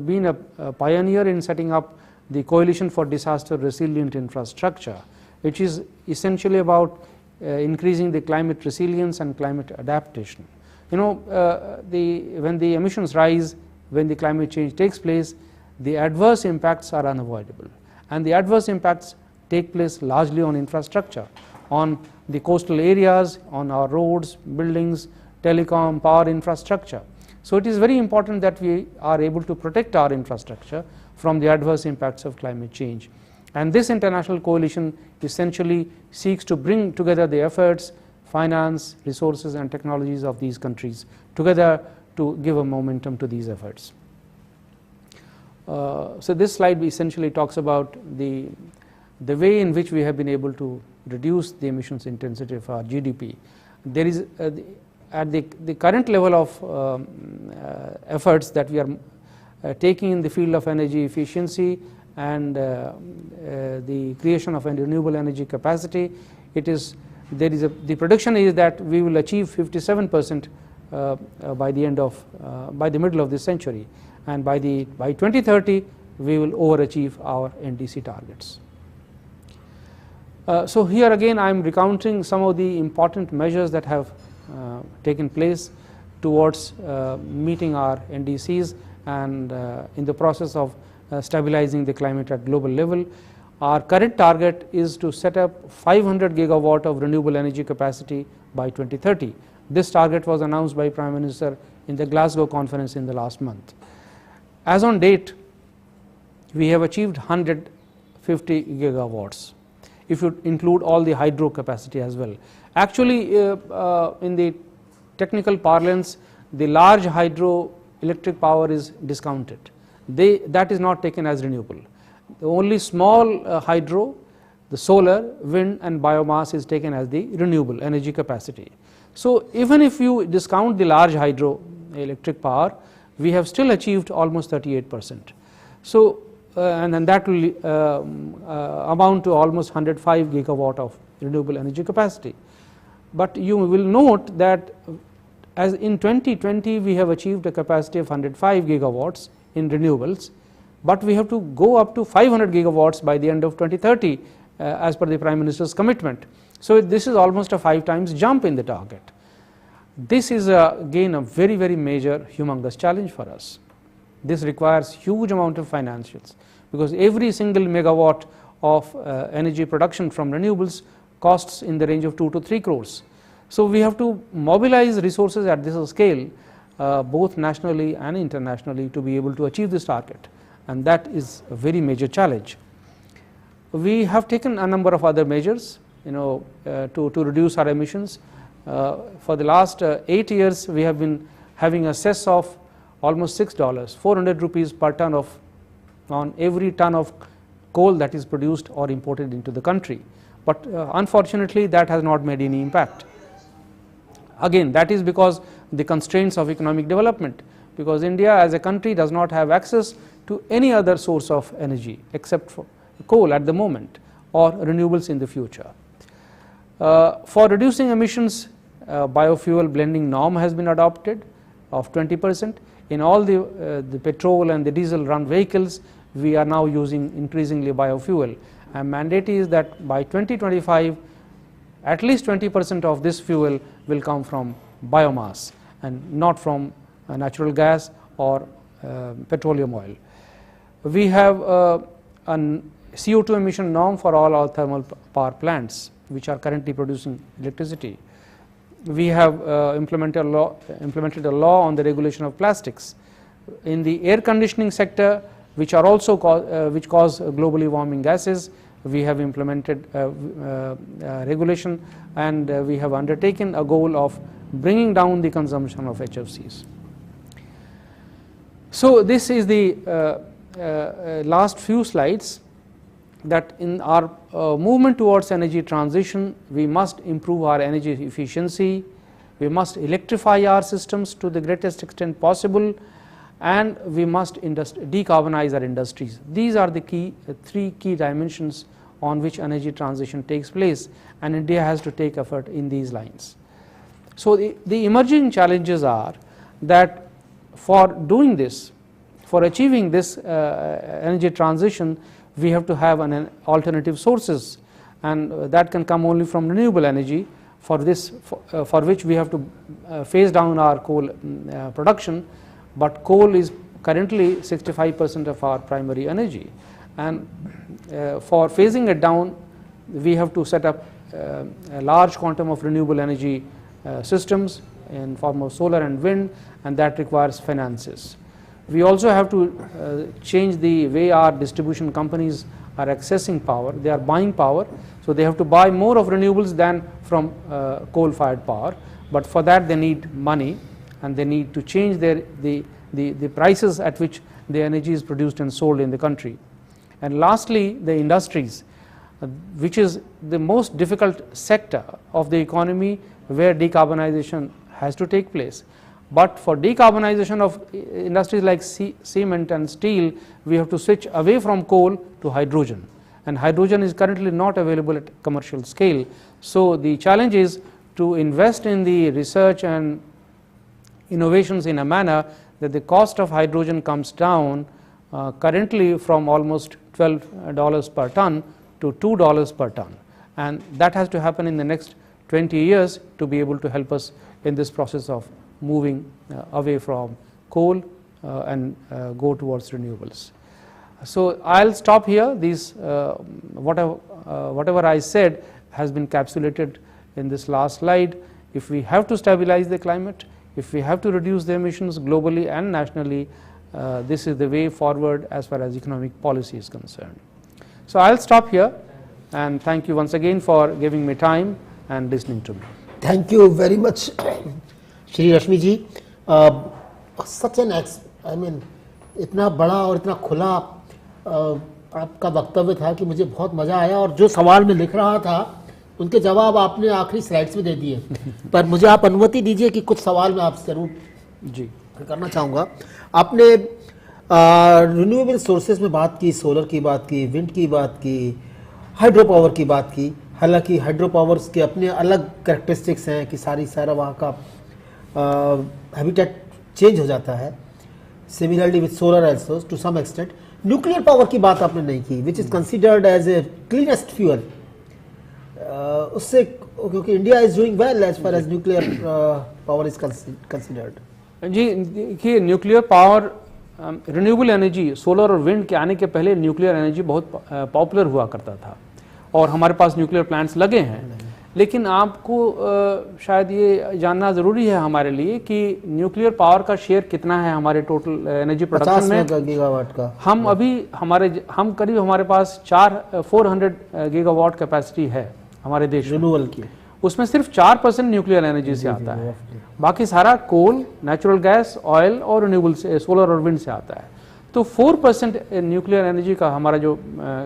been a pioneer in setting up the Coalition for Disaster Resilient Infrastructure, which is essentially about increasing the climate resilience and climate adaptation. When the emissions rise, when the climate change takes place, the adverse impacts are unavoidable, and the adverse impacts take place largely on infrastructure, on the coastal areas, on our roads, buildings, telecom, power infrastructure. So it is very important that we are able to protect our infrastructure from the adverse impacts of climate change. And this international coalition essentially seeks to bring together the efforts, finance, resources and technologies of these countries together to give a momentum to these efforts. So this slide essentially talks about the way in which we have been able to reduce the emissions intensity of our GDP. There is at the current level of efforts that we are taking in the field of energy efficiency and the creation of a renewable energy capacity, the prediction is that we will achieve 57% by the middle of this century, and by 2030 we will overachieve our NDC targets. So here again I am recounting some of the important measures that have taken place towards meeting our NDCs and in the process of stabilizing the climate at global level. Our current target is to set up 500 gigawatt of renewable energy capacity by 2030. This target was announced by Prime Minister in the Glasgow conference in the last month. As on date, we have achieved 150 gigawatts, if you include all the hydro capacity as well. Actually, in the technical parlance, the large hydroelectric power is discounted. That is not taken as renewable. The only small hydro, the solar, wind and biomass is taken as the renewable energy capacity. So even if you discount the large hydroelectric power, we have still achieved almost 38%. So and then that will amount to almost 105 gigawatt of renewable energy capacity. But you will note that as in 2020 we have achieved a capacity of 105 gigawatts in renewables, but we have to go up to 500 gigawatts by the end of 2030 as per the Prime Minister's commitment. So this is almost a 5 times jump in the target. This is again a very, very major humongous challenge for us. This requires huge amount of financials, because every single megawatt of energy production from renewables costs in the range of 2 to 3 crores. So we have to mobilize resources at this scale, both nationally and internationally, to be able to achieve this target, and that is a very major challenge. We have taken a number of other measures, to reduce our emissions. For the last 8 years, we have been having a cess of almost $6, 400 rupees per ton on every ton of coal that is produced or imported into the country. But unfortunately, that has not made any impact. Again, that is because the constraints of economic development, because India as a country does not have access to any other source of energy except for coal at the moment or renewables in the future. For reducing emissions, biofuel blending norm has been adopted of 20%. In all the petrol and the diesel run vehicles, we are now using increasingly biofuel, and mandate is that by 2025 at least 20% of this fuel will come from biomass and not from natural gas or petroleum oil. We have a CO2 emission norm for all our thermal power plants which are currently producing electricity. We have implemented a law on the regulation of plastics. In the air conditioning sector, which are also which cause globally warming gases, we have implemented regulation, and we have undertaken a goal of bringing down the consumption of HFCs. So this is the last few slides, that in our movement towards energy transition, we must improve our energy efficiency, we must electrify our systems to the greatest extent possible, and we must decarbonize our industries. These are the three key dimensions on which energy transition takes place, and India has to take effort in these lines. So the emerging challenges are that for doing this, for achieving this energy transition, we have to have an alternative sources, and that can come only from renewable energy. For this, for which we have to phase down our coal production, but coal is currently 65% of our primary energy, and for phasing it down we have to set up a large quantum of renewable energy systems in form of solar and wind, and that requires finances. We also have to change the way our distribution companies are accessing power. They are buying power, so they have to buy more of renewables than from coal-fired power, but for that they need money, and they need to change the prices at which the energy is produced and sold in the country. And lastly, the industries, which is the most difficult sector of the economy where decarbonization has to take place. But for decarbonization of industries like cement and steel, we have to switch away from coal to hydrogen, and hydrogen is currently not available at commercial scale. So the challenge is to invest in the research and innovations in a manner that the cost of hydrogen comes down currently from almost $12 per ton to $2 per ton, and that has to happen in the next 20 years to be able to help us in this process of moving away from coal and go towards renewables. So I'll stop here. These whatever I said has been capsulated in this last slide. If we have to stabilize the climate, if we have to reduce the emissions globally and nationally, this is the way forward as far as economic policy is concerned. So I'll stop here, and thank you once again for giving me time and listening to me. Thank you very much, Shri Rashmi ji. Such an इतना बड़ा और इतना खुला आपका वक्तव्य था कि मुझे बहुत मज़ा आया, और जो सवाल मैं लिख रहा था उनके जवाब आपने आखिरी स्लाइड्स में दे दिए. पर मुझे आप अनुमति दीजिए कि कुछ सवाल मैं आपसे जरूर जी करना चाहूँगा. आपने रिन्यूएबल सोर्सेज में बात की, सोलर की बात की, विंड की बात की, हाइड्रो पावर की बात की. हालांकि हाइड्रो पावर्स के अपने अलग कैरेक्टरिस्टिक्स हैं कि सारा वहाँ का हैबिटेट चेंज हो जाता है. Similarly with solar also to some extent. Nuclear power की बात आपने नहीं की, which is considered as a cleanest fuel. उससे क्योंकि India is doing well as far as nuclear power is considered. जी देखिए, nuclear power renewable energy solar और विंड के आने के पहले न्यूक्लियर एनर्जी बहुत पॉपुलर हुआ करता था, और हमारे पास न्यूक्लियर प्लांट्स लगे हैं. लेकिन आपको शायद ये जानना ज़रूरी है हमारे लिए कि न्यूक्लियर पावर का शेयर कितना है हमारे टोटल एनर्जी प्रोडक्शन में. गीगावाट का हम अभी हम करीब हमारे पास 400 गीगावाट कैपेसिटी है हमारे देश रिन्यूएबल की. उसमें सिर्फ 4% न्यूक्लियर एनर्जी से आता है, बाकी सारा कोल, नेचुरल गैस, ऑयल और रिन्यूएबल से, सोलर और विंड से आता है. तो 4% न्यूक्लियर एनर्जी का हमारा जो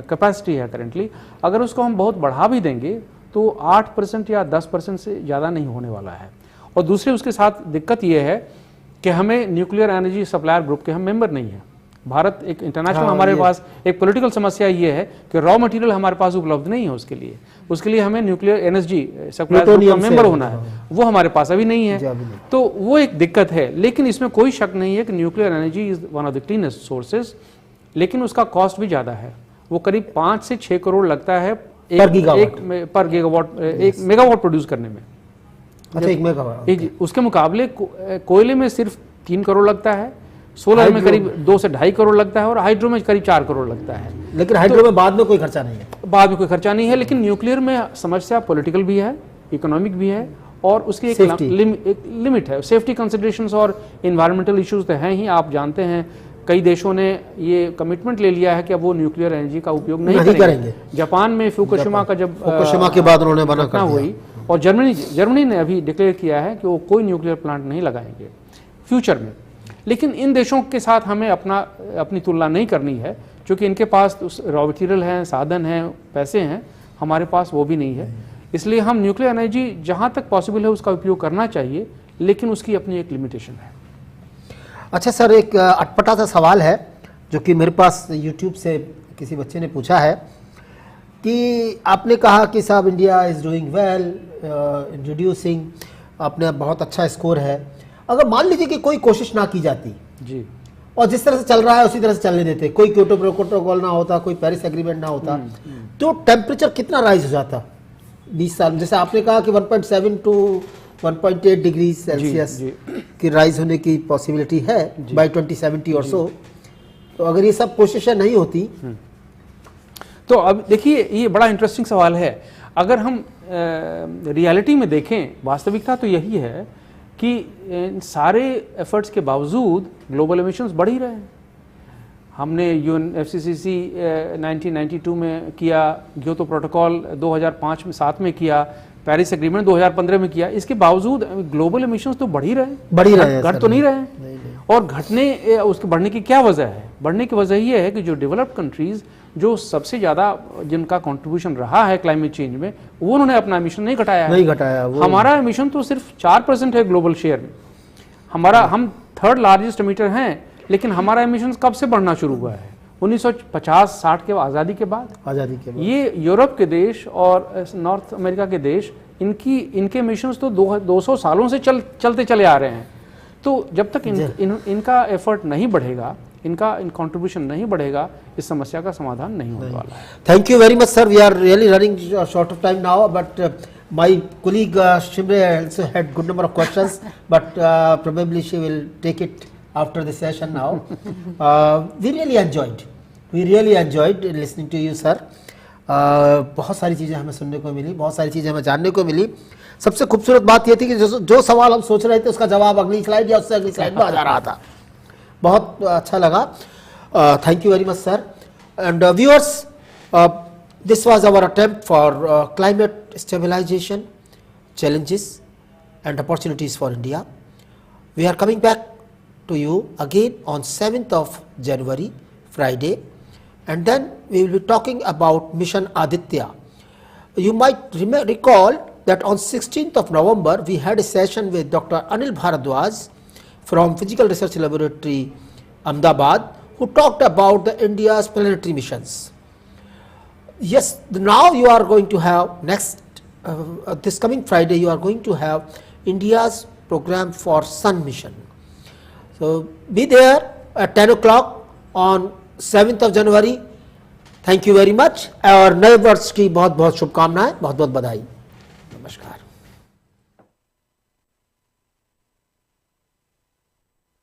कैपेसिटी है करेंटली, अगर उसको हम बहुत बढ़ा भी देंगे तो 8% या 10% से ज़्यादा नहीं होने वाला है. और दूसरे उसके साथ दिक्कत ये है कि हमें न्यूक्लियर एनर्जी सप्लायर ग्रुप के हम मेंबर नहीं हैं. भारत एक इंटरनेशनल हमारे पास एक पॉलिटिकल समस्या ये है कि रॉ मटेरियल हमारे पास उपलब्ध नहीं है. उसके लिए हमें न्यूक्लियर एनर्जी सप्लायर ग्रुप का मेंबर होना है, वो हमारे पास अभी नहीं है. तो वो एक दिक्कत है. लेकिन इसमें कोई शक नहीं है कि nuclear energy is one of the cleanest sources, लेकिन उसका कॉस्ट भी ज़्यादा है. वो करीब 5 से 6 करोड़ लगता है पर गीगावाट, एक मेगावाट प्रोड्यूस करने में. अच्छा, एक मेगावाट. उसके मुकाबले कोयले में सिर्फ 3 करोड़ लगता है, सोलर में करीब 2 से 2.5 करोड़ लगता है, और हाइड्रो में करीब 4 करोड़ लगता है. लेकिन हाइड्रो में बाद में कोई खर्चा नहीं है. बाद में कोई खर्चा नहीं है. लेकिन न्यूक्लियर में समस्या पॉलिटिकल भी है, इकोनॉमिक भी है, और उसकी एक लिमिट है. सेफ्टी कंसिडरेशंस और इन्वायरमेंटल इश्यूज तो हैं ही. आप जानते हैं कई देशों ने ये कमिटमेंट ले लिया है कि अब वो न्यूक्लियर एनर्जी का उपयोग नहीं करेंगे. जापान में फुकुशिमा का जब फुकुशिमा के बाद उन्होंने मना कर दिया हुई, और जर्मनी ने अभी डिक्लेयर किया है कि वो कोई न्यूक्लियर प्लांट नहीं लगाएंगे फ्यूचर में. लेकिन इन देशों के साथ हमें अपनी तुलना नहीं करनी है, क्योंकि इनके पास रॉ मटेरियल हैं, साधन हैं, पैसे हैं. हमारे पास वो भी नहीं है. इसलिए हम न्यूक्लियर एनर्जी जहाँ तक पॉसिबल है उसका उपयोग करना चाहिए, लेकिन उसकी अपनी एक लिमिटेशन है. अच्छा सर, एक अटपटा सा सवाल है जो कि मेरे पास यूट्यूब से किसी बच्चे ने पूछा है कि आपने कहा कि साहब India is doing well introducing, आपने बहुत अच्छा स्कोर है. अगर मान लीजिए कि कोई कोशिश ना की जाती जी, और जिस तरह से चल रहा है उसी तरह से चलने देते, कोई क्योटो प्रोटोकॉल ना होता, कोई पेरिस एग्रीमेंट ना होता, तो टेम्परेचर कितना राइज हो जाता 20 साल. जैसे आपने कहा कि 1.7 to 1.8 डिग्री सेल्सियस की राइज होने की पॉसिबिलिटी है बाय 2070 और सो। तो अगर ये सब कोशिशें नहीं होती तो अब देखिए ये बड़ा इंटरेस्टिंग सवाल है। अगर हम रियलिटी में देखें, वास्तविकता तो यही है कि इन सारे एफर्ट्स के बावजूद ग्लोबल एमिशंस बढ़ ही रहे हैं। हमने UNFCCC 1992 में किया, क्योटो प्रोटोकॉल 2005 में 7 में किया, पेरिस एग्रीमेंट 2015 में किया, इसके बावजूद ग्लोबल एमिशंस तो बढ़ ही रहे हैं, घट तो नहीं रहे हैं। और घटने उसके बढ़ने की क्या वजह है? बढ़ने की वजह यह है कि जो डेवलप्ड कंट्रीज जो सबसे ज़्यादा जिनका कंट्रीब्यूशन रहा है क्लाइमेट चेंज में, वो उन्होंने अपना एमिशन नहीं घटाया है। हमारा एमिशन तो सिर्फ 4% है ग्लोबल शेयर में। हम थर्ड लार्जेस्ट एमिटर हैं, लेकिन हमारा एमिशन कब से बढ़ना शुरू हुआ है? 1950-60 के आज़ादी के बाद। ये यूरोप के देश और नॉर्थ अमेरिका के देश, इनके एमिशंस तो 200 सालों से चलते चले आ रहे हैं। तो जब तक इनका एफर्ट नहीं बढ़ेगा, इनका कंट्रीब्यूशन नहीं बढ़ेगा, इस समस्या का समाधान नहीं होने वाला है। Thank you very much sir, we are really running short of time now, but my colleague Shimre also had good number of questions, but probably she will take it after the session now. We really enjoyed listening to you sir. बहुत सारी चीज़ें हमें सुनने को मिली, बहुत सारी चीज़ें हमें जानने को मिली। सबसे खूबसूरत बात ये थी कि जो सवाल हम सोच रहे थे उसका जवाब अगली स्लाइड या उससे अगली स्लाइड में आ जा रहा था। बहुत अच्छा लगा। Thank you very much sir. And viewers, this was our attempt for climate stabilization, challenges and opportunities for India. We are coming back to you again on 7th of January, Friday, and then we will be talking about Mission Aditya. You might recall that on 16th of November we had a session with Dr. Anil Bharadwaj from Physical Research Laboratory, Ahmedabad, who talked about the India's planetary missions. Yes, now you are going to have this coming Friday you are going to have India's program for Sun mission. So be there at 10 o'clock on 7th of January. Thank you very much और नए वर्ष की बहुत बहुत शुभकामनाएं, बहुत बहुत बधाई। नमस्कार।